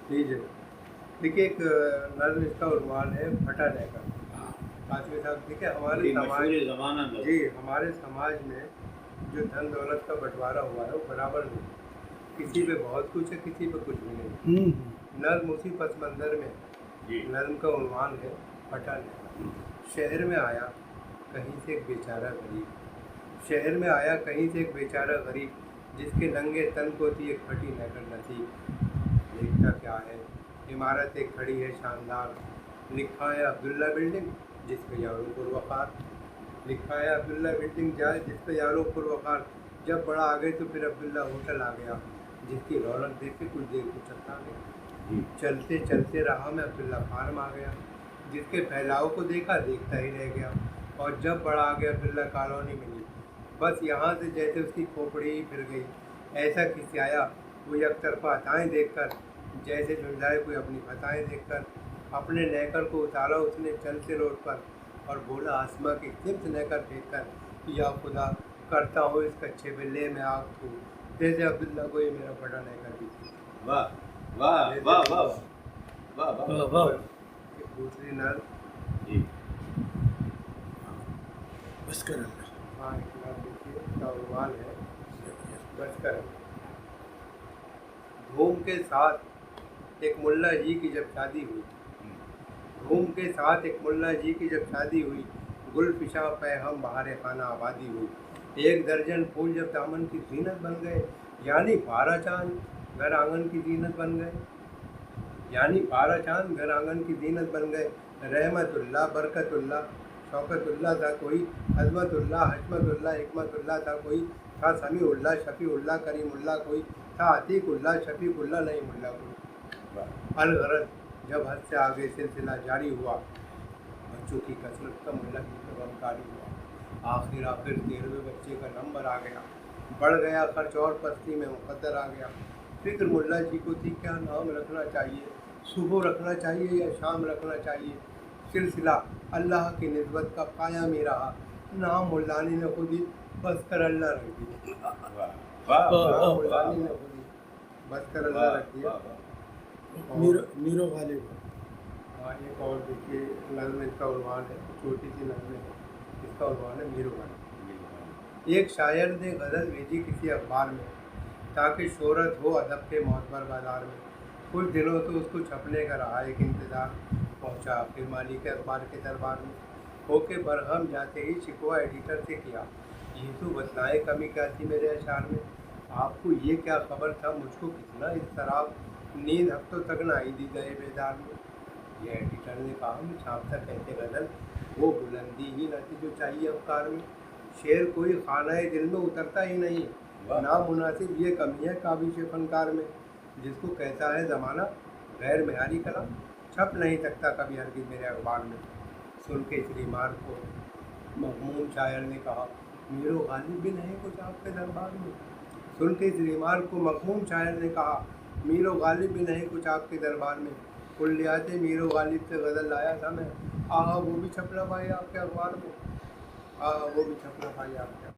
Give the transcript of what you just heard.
लीजिए, देखिए एक नज़्म इसका उन्वान है फटा नेकर। हाँ, कासमी साहब देखिए हमारे बड़ी समाज मशहूर ज़माना नज़्म। जी हमारे समाज में जो धन दौलत का बंटवारा हुआ है वो बराबर नहीं, किसी पे बहुत कुछ है, किसी पे कुछ भी नहीं। नज़्म उसी पस मंज़र में, जी नज़्म का उन्वान है फटा नेकर। शहर में आया कहीं से एक बेचारा गरीब, शहर में आया कहीं से एक बेचारा गरीब, जिसके नंगे तन को थी एक फटी नेकर नसीब। देखता क्या है इमारत एक खड़ी है शानदार, लिखा है अब्दुल्ला बिल्डिंग जिस पे यारों पुरवकार, लिखा है अब्दुल्ला बिल्डिंग जाए जिस पे यारों पुरवकार। जब बड़ा आ गए तो फिर अब्दुल्ला होटल आ गया, जिसकी रौनक देख के कुछ देर को चलता गया। जी चलते चलते राह में अब्दुल्ला फार्म आ गया, जिसके फैलाव को देखा देखता ही रह गया। और जब बड़ा आ गया अब्दुल्ला कॉलोनी मिली, बस यहाँ से जैसे उसकी खोपड़ी ही फिर गई। ऐसा खिसियाया वो एक तरफा हथाएँ देखकर, जैसे झुंझाए कोई अपनी खताएँ देखकर। अपने नेकर को उतारा उसने चलते रोड पर और बोला आसमां की सिमत नेकर फेंक कर, या खुदा करता हो इस कच्चे बिल्ले में आग तू, जैसे अब्दुल्ला को ये मेरा बड़ा नेकर भी थी। वाह वाह वाह वाह वाह वाह वाह। एक दूसरी नज़्म जी बस कर अल्लाह। हाँ एक नज़्म देखिए, इसका उन्वान है बस कर। धूम के साथ एक मुल्ला जी की जब शादी हुई, धूम के साथ एक मुल्ला जी की जब शादी हुई, गुल फिशा पे हम बहारे खाना आबादी हुई। एक दर्जन फूल जब दामन की जीनत बन गए, यानी 12 चांद घर आंगन की जीनत बन गए, यानी 12 चांद घर आंगन की जीनत बन गए। रहमतुल्लाह बरकतुल्लाह शौकतुल्लाह था कोई, अज़मतुल्लाह हजमतुल्लाह हिकमतुल्लाह था कोई, था समीउल्लाह शफीउल्लाह करीमुल्लाह कोई, था अतीकुल्लाह शफीकुल्लाह नईमुल्लाह कोई। अलगरज जब हद से आगे सिलसिला जारी हुआ, बच्चों की कसरत का मुल्ला की तो गमकारी हुआ। आखिर 13वें बच्चे का नंबर आ गया, बढ़ गया खर्च और पस्ती में मुकद्दर आ गया। फिक्र मुल्ला जी को थी क्या नाम रखना चाहिए, सुबह रखना चाहिए या शाम रखना चाहिए। सिलसिला अल्लाह की निस्बत का कायम ही रहा, नाम मुल्लानी ने खुद ही बस कर अल्लाह रख दिया। वाह वाह नाम वाह मुल्लानी ने खुद ही बस कर अल्लाह रख दिया। मीरो गालिब। हाँ एक और देखिए नज़्म इसका उन्वान है, छोटी सी नज़्म है, इसका उन्वान है मीरो गालिब। एक शायर ने गज़ल भेजी किसी अखबार में, ताकि शोहरत हो अदब के मोतबर बाज़ार में। कुछ दिनों तो उसको छपने का रहा एक इंतज़ार, पहुंचा फिर मालिक अखबार के दरबार में। होके बरहम जाते ही शिकवा एडिटर से किया, ये तो बतलाए कमी क्या थी मेरे अशार में। आपको ये क्या खबर था मुझको कितना इज़्तिराब, नींद हफ्तों तक न आई दी गए बेदार में। ये एडिटर ने कहा मैं छापता कहते गज़ल, वो बुलंदी ही न थी जो चाहिए अवकार में। शेर कोई खानाए दिल में उतरता ही नहीं, नामुनासिब ये कमी है काबिश फनकार में। जिसको कहता है ज़माना गैर मेयारी कलाम, छप नहीं सकता कभी हरगिज़ मेरे अखबार में। सुन के इस रिमार्क को मखमूम शायर ने कहा, मीरो गालिब भी नहीं कुछ आपके दरबार में। सुन के इस रिमार्क को मखमूम शायर ने कहा, मीरो गालिब भी नहीं कुछ आपके दरबार में। कुल्लियात मीरो गालिब से गज़ल लाया था मैं, आहा वो भी छप ना पाई आपके अखबार में, आहा वो भी छप ना पाई आपके